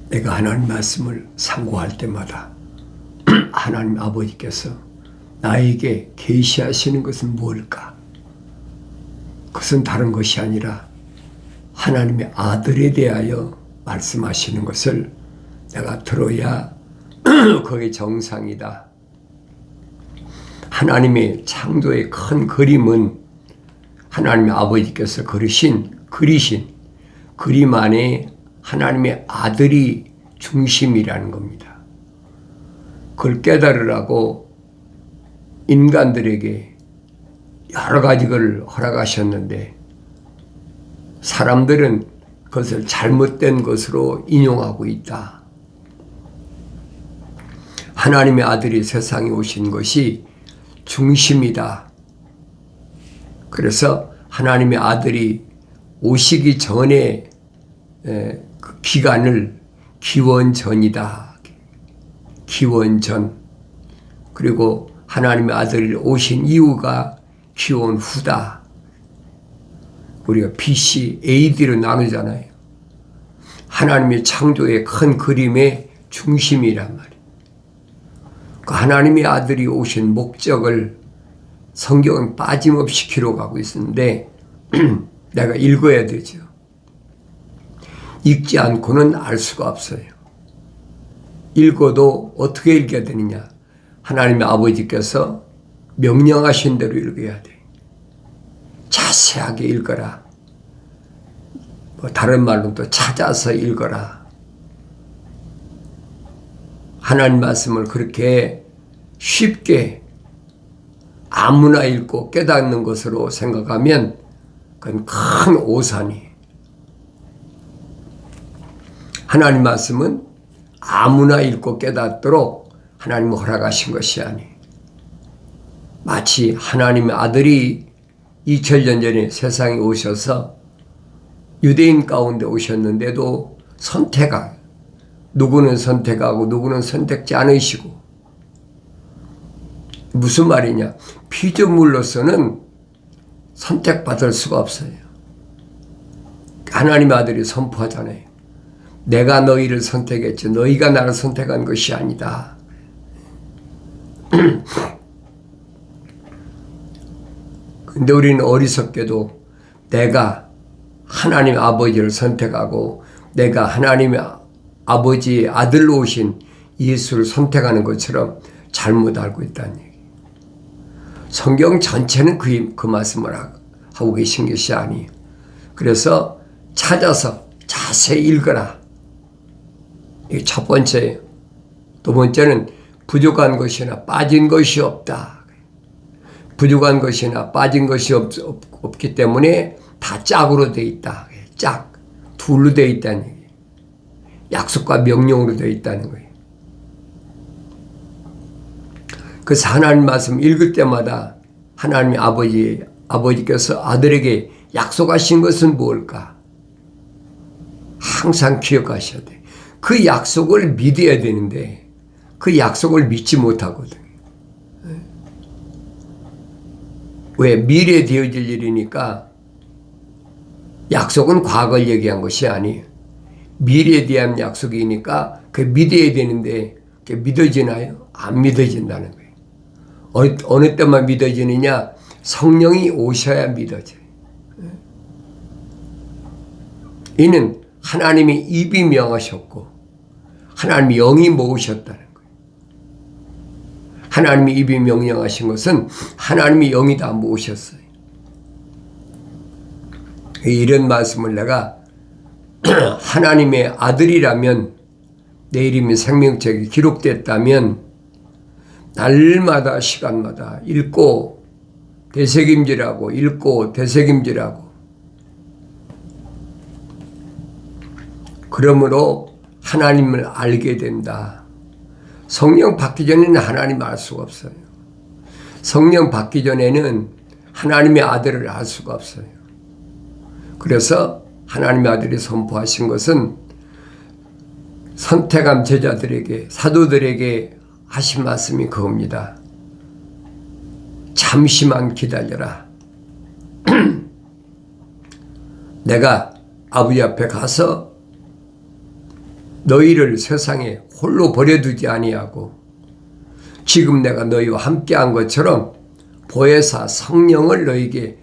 내가 하나님 말씀을 상고할 때마다 하나님 아버지께서 나에게 계시하시는 것은 무엇일까? 그것은 다른 것이 아니라 하나님의 아들에 대하여 말씀하시는 것을 내가 들어야 그게 정상이다. 하나님의 창조의 큰 그림은 하나님의 아버지께서 그리신 그림 안에 하나님의 아들이 중심이라는 겁니다. 그걸 깨달으라고 인간들에게 여러 가지 걸 허락하셨는데 사람들은 그것을 잘못된 것으로 인용하고 있다. 하나님의 아들이 세상에 오신 것이 중심이다. 그래서 하나님의 아들이 오시기 전에 그 기간을 기원전이다. 기원전. 그리고 하나님의 아들이 오신 이유가 기원후다. 우리가 BC, AD로 나누잖아요. 하나님의 창조의 큰 그림의 중심이란 말이에요. 그 하나님의 아들이 오신 목적을 성경은 빠짐없이 기록하고 있는데 내가 읽어야 되죠. 읽지 않고는 알 수가 없어요. 읽어도 어떻게 읽어야 되느냐? 하나님의 아버지께서 명령하신 대로 읽어야 돼. 자세하게 읽어라. 다른 말로 또 찾아서 읽어라. 하나님 말씀을 그렇게 쉽게 아무나 읽고 깨닫는 것으로 생각하면 그건 큰 오산이에요. 하나님 말씀은 아무나 읽고 깨닫도록 하나님이 허락하신 것이 아니에요. 마치 하나님의 아들이 2000년 전에 세상에 오셔서 유대인 가운데 오셨는데도 선택하고 누구는 선택하고 누구는 선택지 않으시고 무슨 말이냐? 피조물로서는 선택받을 수가 없어요. 하나님의 아들이 선포하잖아요. 내가 너희를 선택했지 너희가 나를 선택한 것이 아니다. 근데 우리는 어리석게도 내가 하나님 아버지를 선택하고 내가 하나님의 아버지의 아들로 오신 예수를 선택하는 것처럼 잘못 알고 있다는 얘기예요. 성경 전체는 그 말씀을 하고 계신 것이 아니에요. 그래서 찾아서 자세히 읽어라. 이게 첫 번째예요. 두 번째는 부족한 것이나 빠진 것이 없다. 부족한 것이나 빠진 것이 없기 때문에 다 짝으로 되어 있다. 짝, 둘로 되어 있다는 얘기예요. 약속과 명령으로 되어 있다는 거예요. 그래서 하나님 말씀 읽을 때마다 하나님의 아버지께서 아들에게 약속하신 것은 무엇일까? 항상 기억하셔야 돼. 그 약속을 믿어야 되는데 그 약속을 믿지 못하거든요. 왜? 미래에 되어질 일이니까 약속은 과거를 얘기한 것이 아니에요. 미래에 대한 약속이니까 그 믿어야 되는데 그게 믿어지나요? 안 믿어진다는 거예요. 어느 때만 믿어지느냐? 성령이 오셔야 믿어져요. 이는 하나님이 입이 명하셨고 하나님이 영이 모으셨다는 거예요. 하나님이 입이 명령하신 것은 하나님이 영이 다 모으셨어요. 이런 말씀을 내가 하나님의 아들이라면 내 이름이 생명책에 기록됐다면 날마다 시간마다 읽고 되새김질하고 읽고 되새김질하고 그러므로 하나님을 알게 된다. 성령 받기 전에는 하나님 알 수가 없어요. 성령 받기 전에는 하나님의 아들을 알 수가 없어요. 그래서 하나님의 아들이 선포하신 것은 선택한 제자들에게 사도들에게 하신 말씀이 그겁니다. 잠시만 기다려라. 내가 아버지 앞에 가서 너희를 세상에 홀로 버려두지 아니하고 지금 내가 너희와 함께한 것처럼 보혜사 성령을 너희에게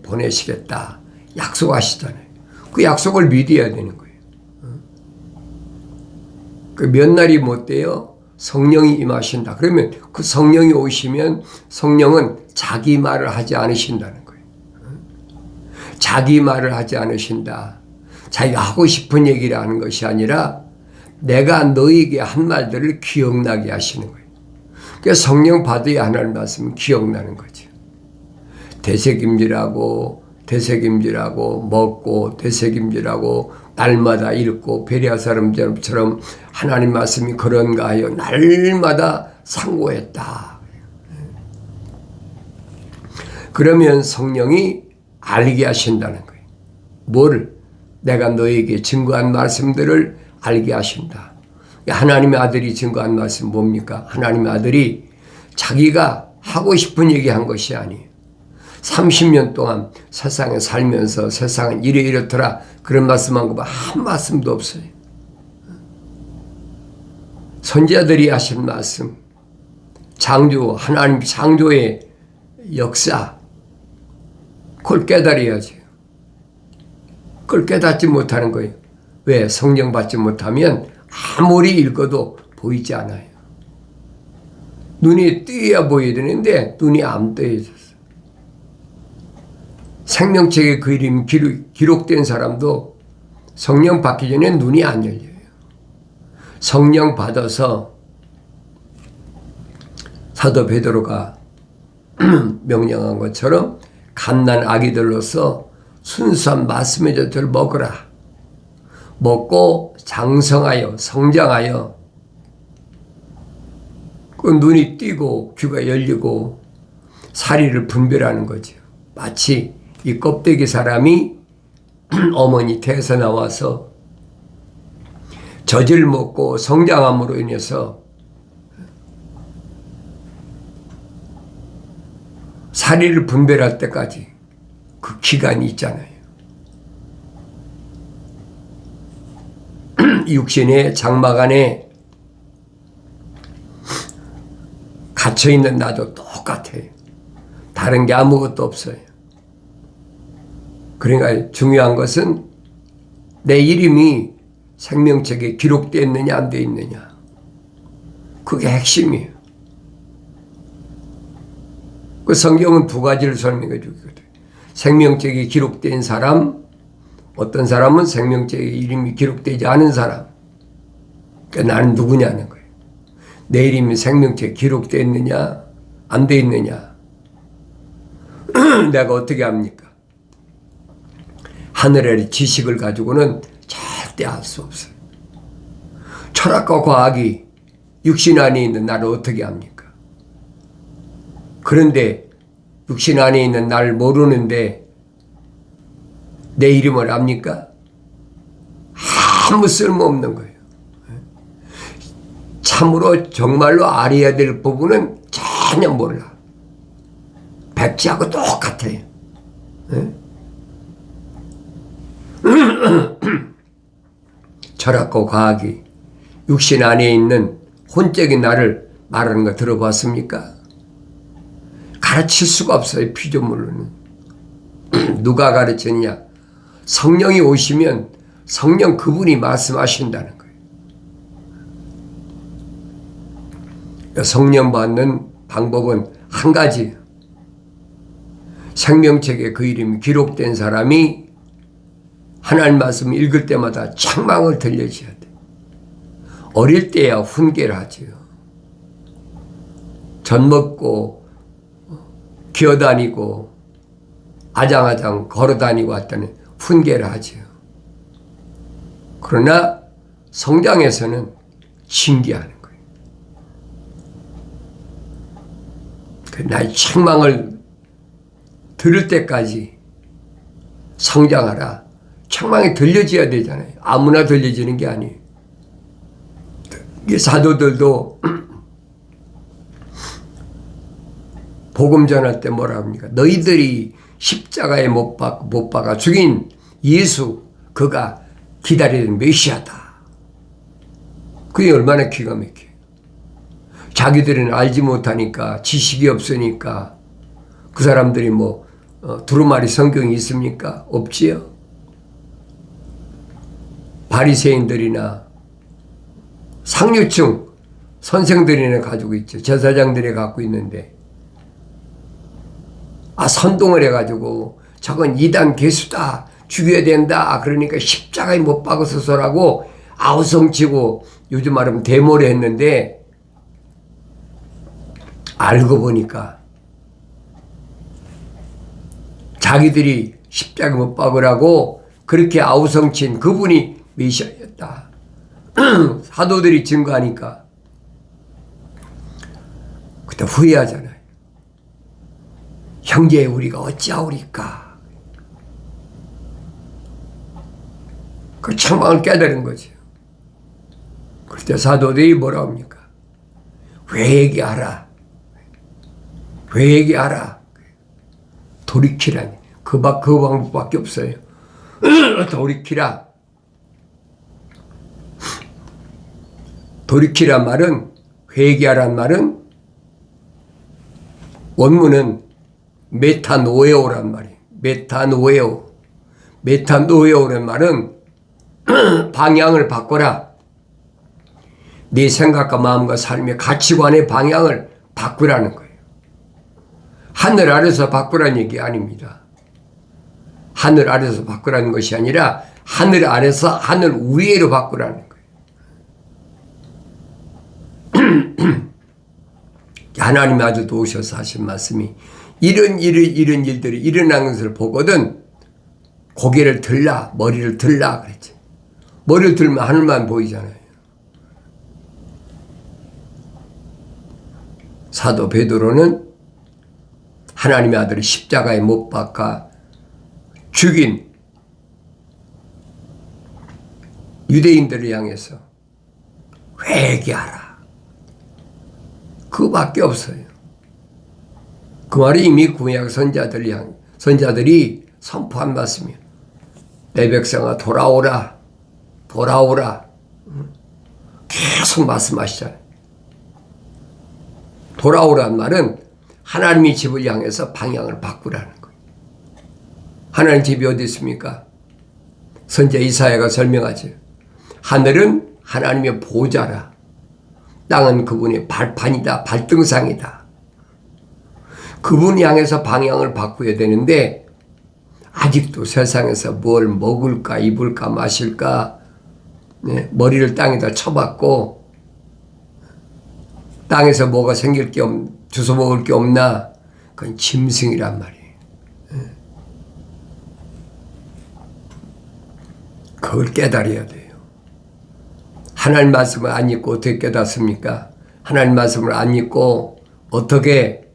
보내시겠다 약속하시잖아요. 그 약속을 믿어야 되는 거예요. 그 몇 날이 못 돼요? 성령이 임하신다. 그러면 그 성령이 오시면 성령은 자기 말을 하지 않으신다는 거예요. 자기 말을 하지 않으신다. 자기가 하고 싶은 얘기를 하는 것이 아니라 내가 너에게 한 말들을 기억나게 하시는 거예요. 그래서 성령 받아야 하나님 말씀은 기억나는 거죠. 되새김질하고 먹고 되새김질하고 날마다 읽고 베레아 사람들처럼 하나님 말씀이 그런가 하여 날마다 상고했다. 그러면 성령이 알게 하신다는 거예요. 뭐를? 내가 너에게 증거한 말씀들을 알게 하신다. 하나님의 아들이 증거한 말씀 뭡니까? 하나님의 아들이 자기가 하고 싶은 얘기한 것이 아니에요. 30년 동안 세상에 살면서 세상은 이렇더라 그런 말씀한 거 한 말씀도 없어요. 선지자들이 하신 말씀, 하나님 창조의 역사, 그걸 깨달아야죠. 그걸 깨닫지 못하는 거예요. 왜? 성령 받지 못하면 아무리 읽어도 보이지 않아요. 눈이 뜨여야 보여야 되는데 눈이 안 뜨여졌어요. 생명책에 그 이름이 기록된 사람도 성령 받기 전에 눈이 안 열려요. 성령 받아서 사도 베드로가 명령한 것처럼 갓난 아기들로서 순수한 말씀의 젖을 먹으라. 먹고 장성하여 성장하여 그 눈이 띄고 귀가 열리고 사리를 분별하는 거죠. 마치 이 껍데기 사람이 어머니 태에서 나와서 젖을 먹고 성장함으로 인해서 사리를 분별할 때까지 그 기간이 있잖아요. 육신의 장막 안에 갇혀있는 나도 똑같아요. 다른 게 아무것도 없어요. 그러니까 중요한 것은 내 이름이 생명책에 기록되어 있느냐 안 되어 있느냐. 그게 핵심이에요. 그 성경은 두 가지를 설명해 주거든요. 생명책에 기록된 사람, 어떤 사람은 생명책에 이름이 기록되지 않은 사람. 그러니까 나는 누구냐는 거예요. 내 이름이 생명책에 기록되어 있느냐 안 되어 있느냐. 내가 어떻게 합니까? 하늘의 지식을 가지고는 절대 알 수 없어요. 철학과 과학이 육신 안에 있는 나를 어떻게 합니까? 그런데 육신 안에 있는 나를 모르는데 내 이름을 압니까? 아무 쓸모없는 거예요. 참으로 정말로 알아야 될 부분은 전혀 몰라. 백지하고 똑같아요. 철학과 과학이 육신 안에 있는 혼적인 나를 말하는 거 들어봤습니까? 가르칠 수가 없어요. 피조물로는. 누가 가르치느냐? 성령이 오시면 성령 그분이 말씀하신다는 거예요. 성령 받는 방법은 한 가지예요. 생명책에 그 이름이 기록된 사람이 하나님 말씀 읽을 때마다 책망을 들려줘야 돼. 어릴 때야 훈계를 하지요. 젖 먹고 기어다니고 아장아장 걸어다니고 왔더니 훈계를 하지요. 그러나 성장에서는 징계하는 거예요. 나의 책망을 들을 때까지 성장하라. 책망이 들려져야 되잖아요. 아무나 들려지는 게 아니에요. 이 사도들도 복음 전할 때 뭐라 합니까? 너희들이 십자가에 못 박아 죽인 예수, 그가 기다리는 메시아다. 그게 얼마나 기가 막혀요. 자기들은 알지 못하니까, 지식이 없으니까, 그 사람들이 뭐 두루마리 성경이 있습니까? 없지요. 바리새인들이나 상류층 선생들이나 가지고 있죠. 제사장들이 갖고 있는데, 선동을 해가지고 저건 이단 개수다, 죽여야 된다, 그러니까 십자가에 못 박아서라고 아우성치고 요즘 말하면 대모를 했는데, 알고 보니까 자기들이 십자가에 못 박으라고 그렇게 아우성친 그분이 메시아였다. 사도들이 증거하니까 그때 후회하잖아요. 형제 우리가 어찌하오리까. 그 책망을 깨달은 거죠. 그때 사도들이 뭐라 합니까? 회개하라. 회개하라. 돌이키라니. 그 방법밖에 없어요. 돌이키라. 돌이키란 말은, 회개하란 말은 원문은 메타노에오란 말이에요. 메타노에오. 메타노에오란 말은 방향을 바꿔라. 네 생각과 마음과 삶의 가치관의 방향을 바꾸라는 거예요. 하늘 아래서 바꾸라는 얘기 아닙니다. 하늘 아래서 바꾸라는 것이 아니라 하늘 아래서 하늘 위로 바꾸라는 거예요. 하나님이 아주 도우셔서 하신 말씀이 이런 일들이 일어나는 것을 보거든 고개를 들라, 머리를 들라 그랬지. 머리를 들면 하늘만 보이잖아요. 사도 베드로는 하나님의 아들을 십자가에 못 박아 죽인 유대인들을 향해서 회개하라. 그거밖에 없어요. 그 말이 이미 구약 선자들이 선포한 말씀이에요. 내 백성아 돌아오라. 돌아오라. 계속 말씀하시잖아요. 돌아오란 말은 하나님의 집을 향해서 방향을 바꾸라는 거예요. 하나님 집이 어디 있습니까? 선자 이사야가 설명하죠. 하늘은 하나님의 보좌라. 땅은 그분의 발판이다, 발등상이다. 그분 향해서 방향을 바꾸어야 되는데 아직도 세상에서 뭘 먹을까, 입을까, 마실까, 머리를 땅에다 쳐박고 땅에서 뭐가 생길 게 주워 먹을 게 없나? 그건 짐승이란 말이에요. 그걸 깨달아야 돼요. 하나님 말씀을 안 읽고 어떻게 깨닫습니까? 하나님 말씀을 안 읽고 어떻게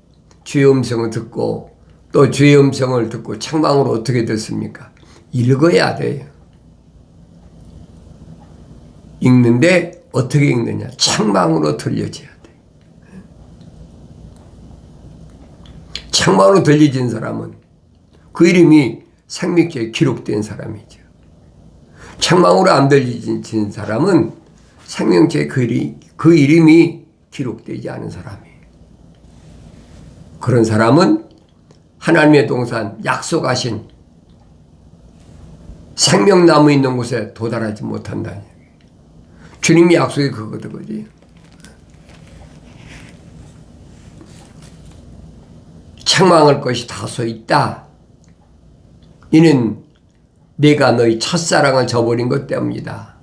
주의 음성을 듣고 또 주의 음성을 듣고 책망으로 어떻게 듣습니까? 읽어야 돼요. 읽는데 어떻게 읽느냐? 책망으로 들려져야 돼. 책망으로 들려진 사람은 그 이름이 생명책에 기록된 사람이죠. 책망으로 안 들려진 사람은 생명책에 그 이름이 기록되지 않은 사람이에요. 그런 사람은 하나님의 동산 약속하신 생명나무 있는 곳에 도달하지 못한다는 얘기예요. 주님의 약속이 그거거든요. 책망할 것이 다소 있다. 이는 내가 너희 첫사랑을 저버린 것 때문이다.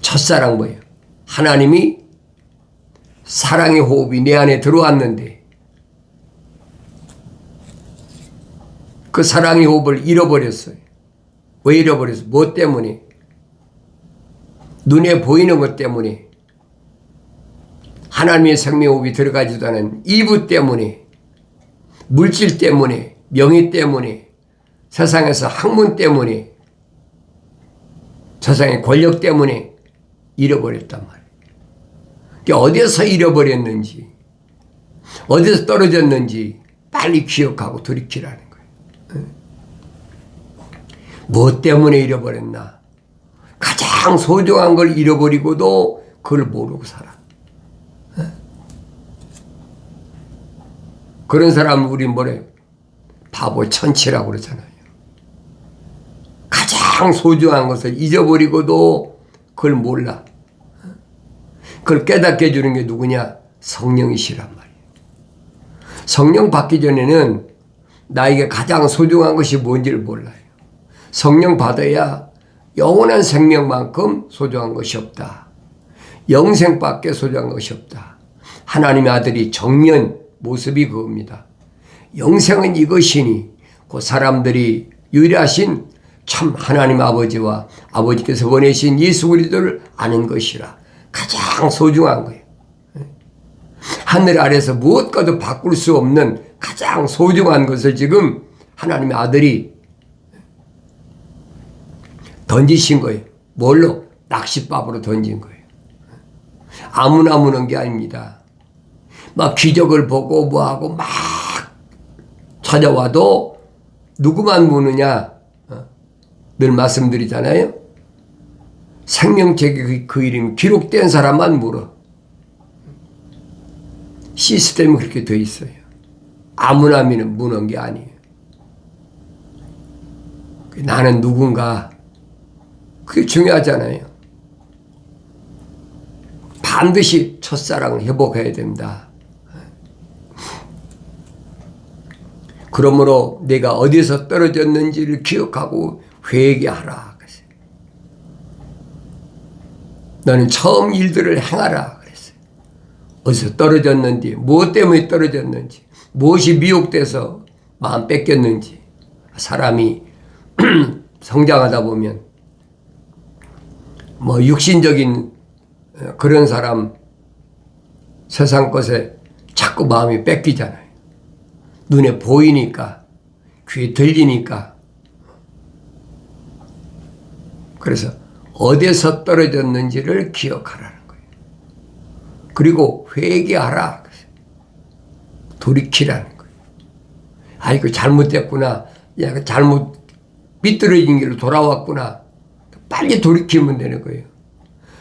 첫사랑 뭐예요? 하나님이 사랑의 호흡이 내 안에 들어왔는데 그 사랑의 호흡을 잃어버렸어요. 왜 잃어버렸어요? 뭐 때문에? 눈에 보이는 것 때문에, 하나님의 생명호흡이 들어가지도 않은 이부 때문에, 물질 때문에, 명예 때문에, 세상에서 학문 때문에, 세상의 권력 때문에 잃어버렸단 말이에요. 어디서 잃어버렸는지, 어디서 떨어졌는지 빨리 기억하고 돌이키라는 거예요. 무엇 때문에 잃어버렸나? 가장 가장 소중한 걸 잃어버리고도 그걸 모르고 살아. 그런 사람을 우리 뭐래? 바보 천치라고 그러잖아요. 가장 소중한 것을 잊어버리고도 그걸 몰라. 그걸 깨닫게 해주는 게 누구냐? 성령이시란 말이에요. 성령 받기 전에는 나에게 가장 소중한 것이 뭔지를 몰라요. 성령 받아야 영원한 생명만큼 소중한 것이 없다. 영생밖에 소중한 것이 없다. 하나님의 아들이 정면 모습이 그겁니다. 영생은 이것이니 그 사람들이 유일하신 참 하나님 아버지와 아버지께서 보내신 예수 그리스도를 아는 것이라. 가장 소중한 거예요. 하늘 아래서 무엇과도 바꿀 수 없는 가장 소중한 것을 지금 하나님의 아들이 던지신 거예요. 뭘로? 낚싯밥으로 던진 거예요. 아무나 무는 게 아닙니다. 막 기적을 보고 뭐하고 막 찾아와도 누구만 무느냐? 늘 말씀드리잖아요. 생명책에 그 이름이 기록된 사람만 물어. 시스템이 그렇게 돼 있어요. 아무나 무는 게 아니에요. 나는 누군가. 그게 중요하잖아요. 반드시 첫사랑을 회복해야 된다. 그러므로 내가 어디서 떨어졌는지를 기억하고 회개하라. 너는 처음 일들을 행하라 그랬어요. 어디서 떨어졌는지, 무엇 때문에 떨어졌는지, 무엇이 미혹돼서 마음 뺏겼는지. 사람이 성장하다 보면 뭐 육신적인 그런 사람 세상 것에 자꾸 마음이 뺏기잖아요. 눈에 보이니까, 귀에 들리니까. 그래서 어디서 떨어졌는지를 기억하라는 거예요. 그리고 회개하라. 돌이키라는 거예요. 아이고 잘못됐구나. 야, 잘못 삐뚤어진 길로 돌아왔구나. 빨리 돌이키면 되는 거예요.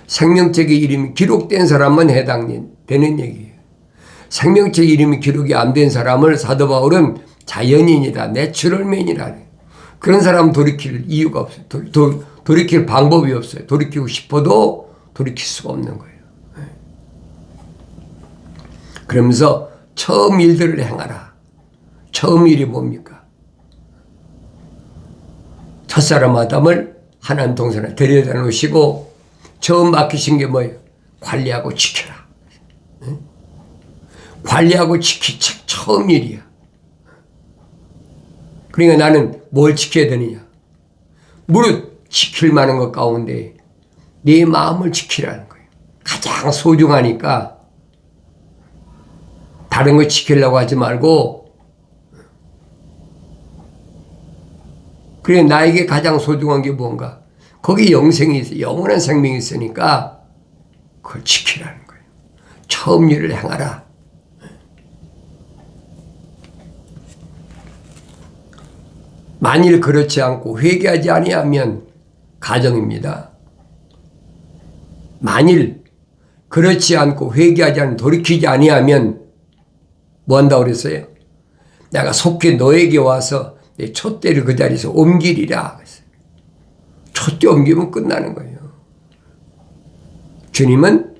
생명책의 이름이 기록된 사람만 해당되는 얘기예요. 생명책 이름이 기록이 안 된 사람을 사도 바울은 자연인이다. 내추럴맨이라. 그런 사람은 돌이킬 이유가 없어요. 돌이킬 방법이 없어요. 돌이키고 싶어도 돌이킬 수가 없는 거예요. 그러면서 처음 일들을 행하라. 처음 일이 뭡니까? 첫사람 아담을 하나님 동산에 데려다 놓으시고 처음 맡기신 게 뭐예요? 관리하고 지켜라. 관리하고 지키 처음 일이야. 그러니까 나는 뭘 지켜야 되느냐? 무릇 지킬 만한 것 가운데 네 마음을 지키라는 거예요. 가장 소중하니까 다른 거 지키려고 하지 말고, 그래 나에게 가장 소중한 게 뭔가? 거기 영생이 있어, 영원한 생명이 있으니까 그걸 지키라는 거예요. 처음 일을 행하라. 만일 그렇지 않고 회개하지 아니하면 가정입니다. 만일 그렇지 않고 회개하지 않고 돌이키지 아니하면 뭐 한다고 그랬어요? 내가 속히 너에게 와서 내 촛대를 그 자리에서 옮기리라 그랬어요. 촛대 옮기면 끝나는 거예요. 주님은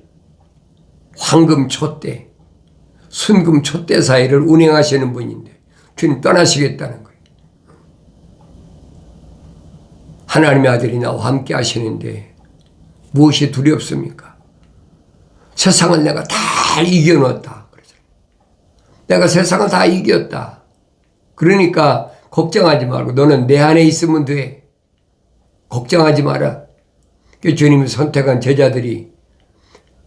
황금 촛대, 순금 촛대 사이를 운행하시는 분인데 주님 떠나시겠다는 거예요. 하나님의 아들이 나와 함께 하시는데 무엇이 두렵습니까? 세상을 내가 다 이겨놓았다. 내가 세상을 다 이겼다. 그러니까 걱정하지 말고 너는 내 안에 있으면 돼. 걱정하지 마라. 주님이 선택한 제자들이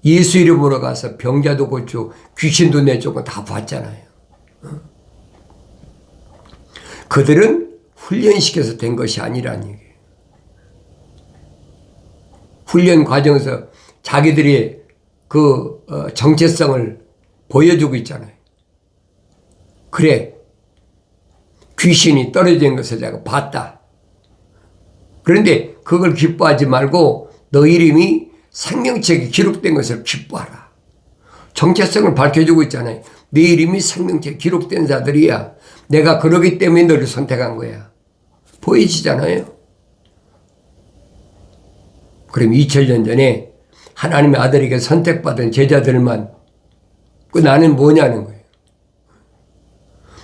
예수 이름으로 가서 병자도 고치고 귀신도 내쫓고 다 봤잖아요. 그들은 훈련시켜서 된 것이 아니라는 얘기예요. 훈련 과정에서 자기들의 그 정체성을 보여주고 있잖아요. 그래, 귀신이 떨어지는 것을 내가 봤다. 그런데 그걸 기뻐하지 말고 너 이름이 생명책에 기록된 것을 기뻐하라. 정체성을 밝혀주고 있잖아요. 네 이름이 생명책에 기록된 자들이야. 내가 그러기 때문에 너를 선택한 거야. 보이시잖아요. 그럼 2000년 전에 하나님의 아들에게 선택받은 제자들만 나는 뭐냐는 거예요.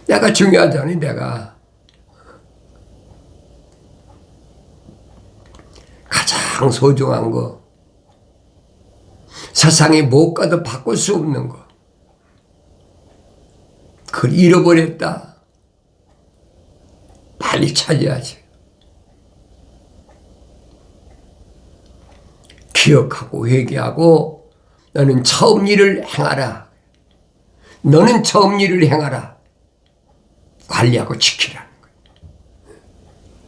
내가 중요하잖아요. 내가 가장 소중한 거, 세상에 무엇과도 바꿀 수 없는 거, 그걸 잃어버렸다. 빨리 찾아야지. 기억하고 회개하고 너는 처음 일을 행하라. 너는 처음 일을 행하라. 관리하고 지키라는 거예요.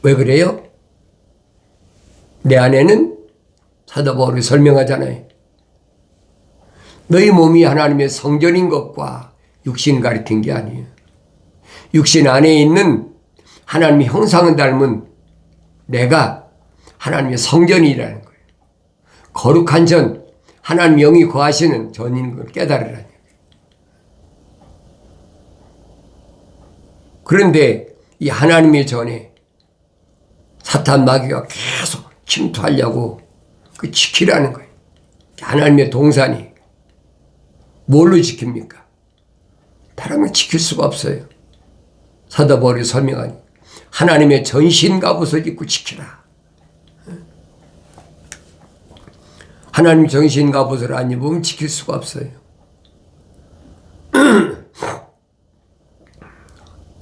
왜 그래요? 내 안에는 사도 바울이 설명하잖아요. 너희 몸이 하나님의 성전인 것과 육신 가리킨 게 아니에요. 육신 안에 있는 하나님의 형상을 닮은 내가 하나님의 성전이라는 거예요. 거룩한 전, 하나님 영이 거하시는 전인 걸 깨달으라는 거예요. 그런데 이 하나님의 전에 사탄 마귀가 계속 침투하려고 그 지키라는 거예요. 하나님의 동산이 뭘로 지킵니까? 다른 걸 지킬 수가 없어요. 사도 바울이 설명하니 하나님의 전신 갑옷을 입고 지키라. 하나님 전신 갑옷을 안 입으면 지킬 수가 없어요.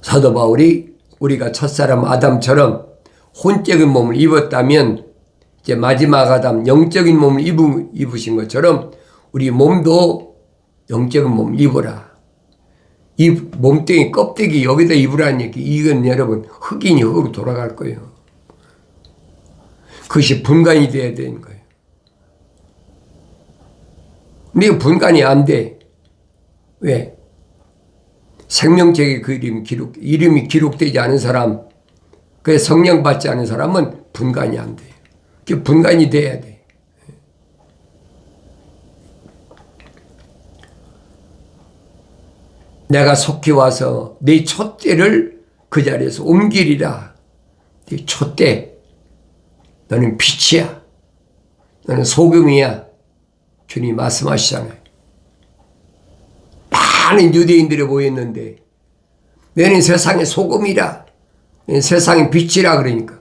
사도 바울이 우리가 첫사람 아담처럼 혼적인 몸을 입었다면 이제 마지막 아담 영적인 몸을 입으신 것처럼 우리 몸도 영적인 몸을 입어라. 이 몸뚱이 껍데기 여기다 입으라는 얘기. 이건 여러분 흑인이 흑으로 돌아갈 거예요. 그것이 분간이 돼야 되는 거예요. 근데 분간이 안 돼. 왜? 생명책에 그 이름이 기록되지 않은 사람, 그 성령 받지 않은 사람은 분간이 안 돼. 그 분간이 돼야 돼. 내가 속히 와서 네 촛대를 그 자리에서 옮기리라. 네 촛대. 너는 빛이야. 너는 소금이야. 주님 말씀하시잖아요. 많은 유대인들이 모였는데 너는 세상의 소금이라. 너는 세상의 빛이라 그러니까.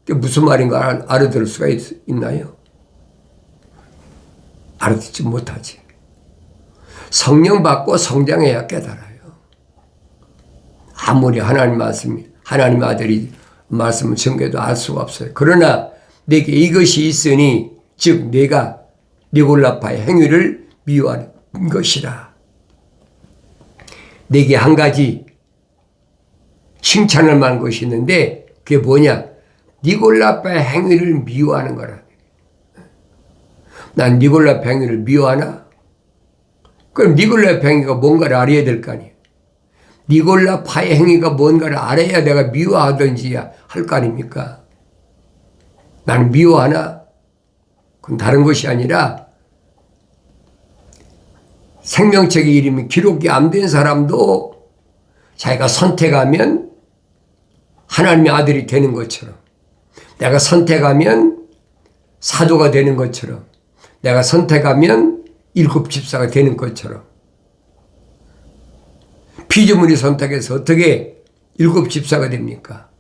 그게 무슨 말인가 알아들을 수가 있나요? 알아듣지 못하지. 성령 받고 성장해야 깨달아요. 아무리 하나님 아들이 말씀을 전개도 알 수가 없어요. 그러나 내게 이것이 있으니 즉 내가 니골라파의 행위를 미워하는 것이라. 내게 한 가지 칭찬할 만한 것이 있는데 그게 뭐냐? 니골라파의 행위를 미워하는 거라. 난 니골라파 행위를 미워하나? 그럼 니골라파 행위가 뭔가를 알아야 될 거 아니에요. 니골라파의 행위가 뭔가를 알아야 내가 미워하든지 할 거 아닙니까? 나는 미워하나? 그건 다른 것이 아니라 생명책의 이름이 기록이 안 된 사람도 자기가 선택하면 하나님의 아들이 되는 것처럼, 내가 선택하면 사도가 되는 것처럼, 내가 선택하면 일곱 집사가 되는 것처럼, 피조물이 선택해서 어떻게 일곱 집사가 됩니까?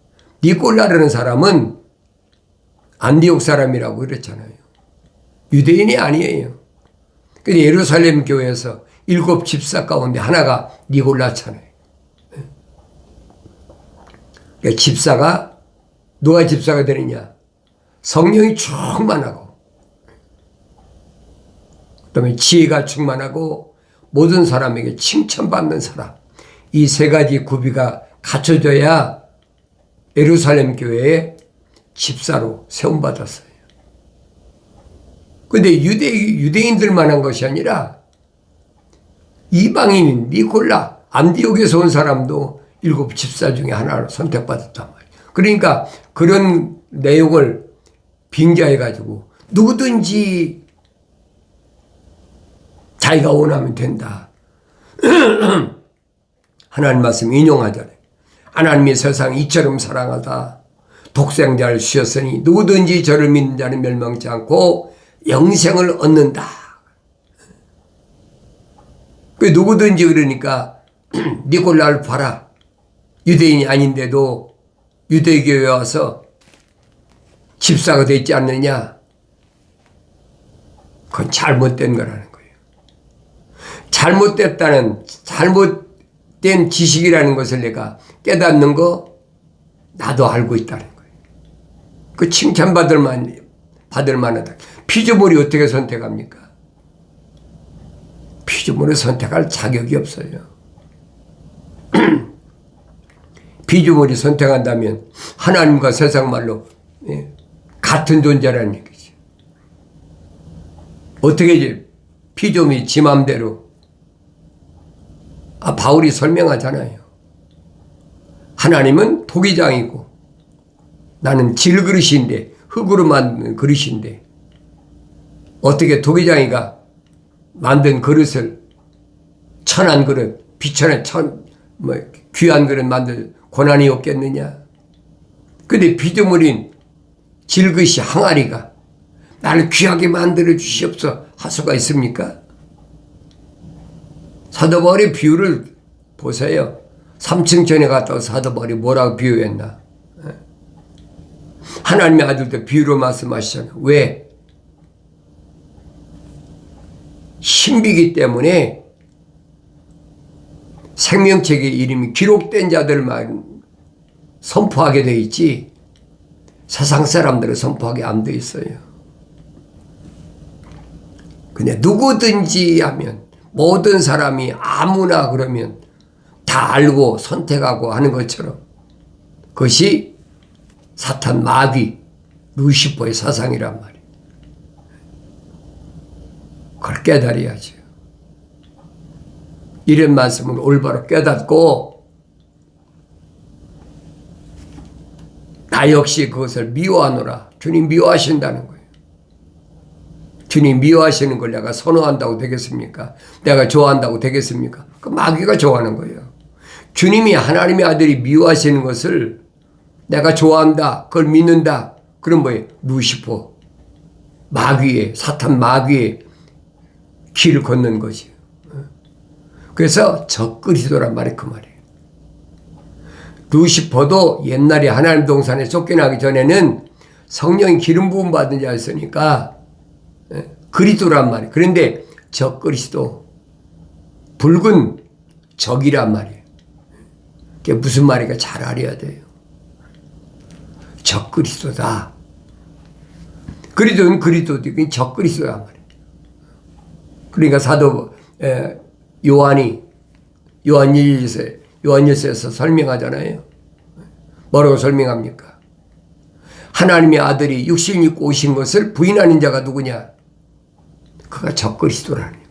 니콜라라는 사람은 안디옥 사람이라고 그랬잖아요. 유대인이 아니에요. 근데 예루살렘 교회에서 일곱 집사 가운데 하나가 니골라잖아요. 그러니까 집사가 누가 집사가 되느냐? 성령이 충만하고, 그다음에 지혜가 충만하고 모든 사람에게 칭찬받는 사람. 이 세 가지 구비가 갖춰져야 예루살렘 교회의 집사로 세움받았어요. 근데 유대인들만 한 것이 아니라 이방인인 니콜라, 안디옥에서 온 사람도 일곱 집사 중에 하나로 선택받았단 말이에요. 그러니까 그런 내용을 빙자해가지고 누구든지 자기가 원하면 된다. 하나님 말씀 인용하잖아요. 하나님이 세상 이처럼 사랑하다 독생자를 주셨으니 누구든지 저를 믿는 자는 멸망치 않고 영생을 얻는다. 그 누구든지 그러니까 니콜라를 봐라. 유대인이 아닌데도 유대교회에 와서 집사가 되지 않느냐. 그건 잘못된 거라는 거예요. 잘못된 지식이라는 것을 내가 깨닫는 거 나도 알고 있다는 거예요. 그 칭찬받을 만하다. 피조물이 어떻게 선택합니까? 피조물을 선택할 자격이 없어요. 피조물이 선택한다면 하나님과 세상 말로 같은 존재라는 얘기죠. 어떻게 이제 피조물이 지 맘대로 바울이 설명하잖아요. 하나님은 토기장이고 나는 질그릇인데 흙으로 만든 그릇인데 어떻게 토기장이가 만든 그릇을 천한 그릇, 비천한 귀한 그릇 만들 권한이 없겠느냐. 근데 피조물인 질그릇이 항아리가 나를 귀하게 만들어 주시옵소서 할 수가 있습니까? 사도 바울의 비유를 보세요. 3층 전에 갔다 사도 바울이 뭐라고 비유했나. 하나님의 아들도 비유로 말씀하시잖아요. 왜? 신비기 때문에 생명책의 이름이 기록된 자들만 선포하게 돼 있지 세상 사람들은 선포하게 안 돼 있어요. 근데 누구든지 하면 모든 사람이 아무나 그러면 다 알고 선택하고 하는 것처럼 그것이 사탄 마귀 루시퍼의 사상이란 말이에요. 그걸 깨달아야죠. 이런 말씀을 올바로 깨닫고 나 역시 그것을 미워하노라. 주님 미워하신다는 거예요. 주님 미워하시는 걸 내가 선호한다고 되겠습니까? 내가 좋아한다고 되겠습니까? 그 마귀가 좋아하는 거예요. 주님이 하나님의 아들이 미워하시는 것을 내가 좋아한다. 그걸 믿는다. 그럼 뭐예요? 루시퍼 마귀의 사탄 마귀의 길을 걷는 것이에요. 그래서 적그리스도란 말이 그 말이에요. 루시퍼도 옛날에 하나님 동산에 쫓겨나기 전에는 성령이 기름 부음 받은 자였으니까 그리스도란 말이에요. 그런데 적그리스도 붉은 적이란 말이에요. 그게 무슨 말인가 잘 알아야 돼요. 적그리스도다. 그리스도는 그리스도도 적그리스도란 말이에요. 그러니까 사도 요한이 요한일서에서 설명하잖아요. 뭐라고 설명합니까? 하나님의 아들이 육신 입고 오신 것을 부인하는 자가 누구냐? 그가 적그리스도라는 거예요.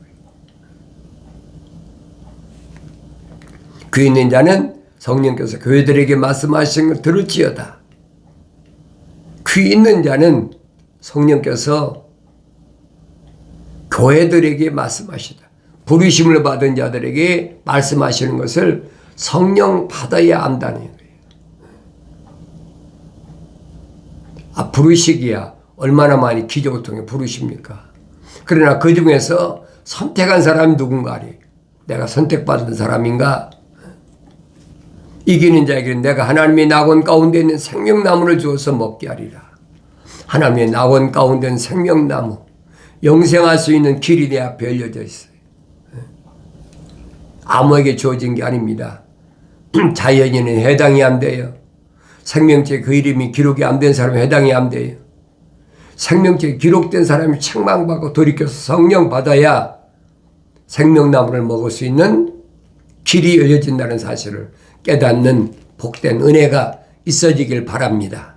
귀 있는 자는 성령께서 교회들에게 말씀하신 걸 들을지어다. 귀 있는 자는 성령께서 교회들에게 말씀하시다. 부르심을 받은 자들에게 말씀하시는 것을 성령 받아야 안다는 거예요. 부르시기야 얼마나 많이 기적을 통해 부르십니까? 그러나 그 중에서 선택한 사람이 누군가? 내가 선택받은 사람인가? 이기는 자에게는 내가 하나님의 낙원 가운데 있는 생명나무를 주어서 먹게 하리라. 하나님의 낙원 가운데 있는 생명나무, 영생할 수 있는 길이 내 앞에 열려져 있어요. 아무에게 주어진 게 아닙니다. 자연인은 해당이 안 돼요. 생명체 그 이름이 기록이 안 된 사람은 해당이 안 돼요. 생명체 기록된 사람이 책망받고 돌이켜서 성령 받아야 생명나무를 먹을 수 있는 길이 열려진다는 사실을 깨닫는 복된 은혜가 있어지길 바랍니다.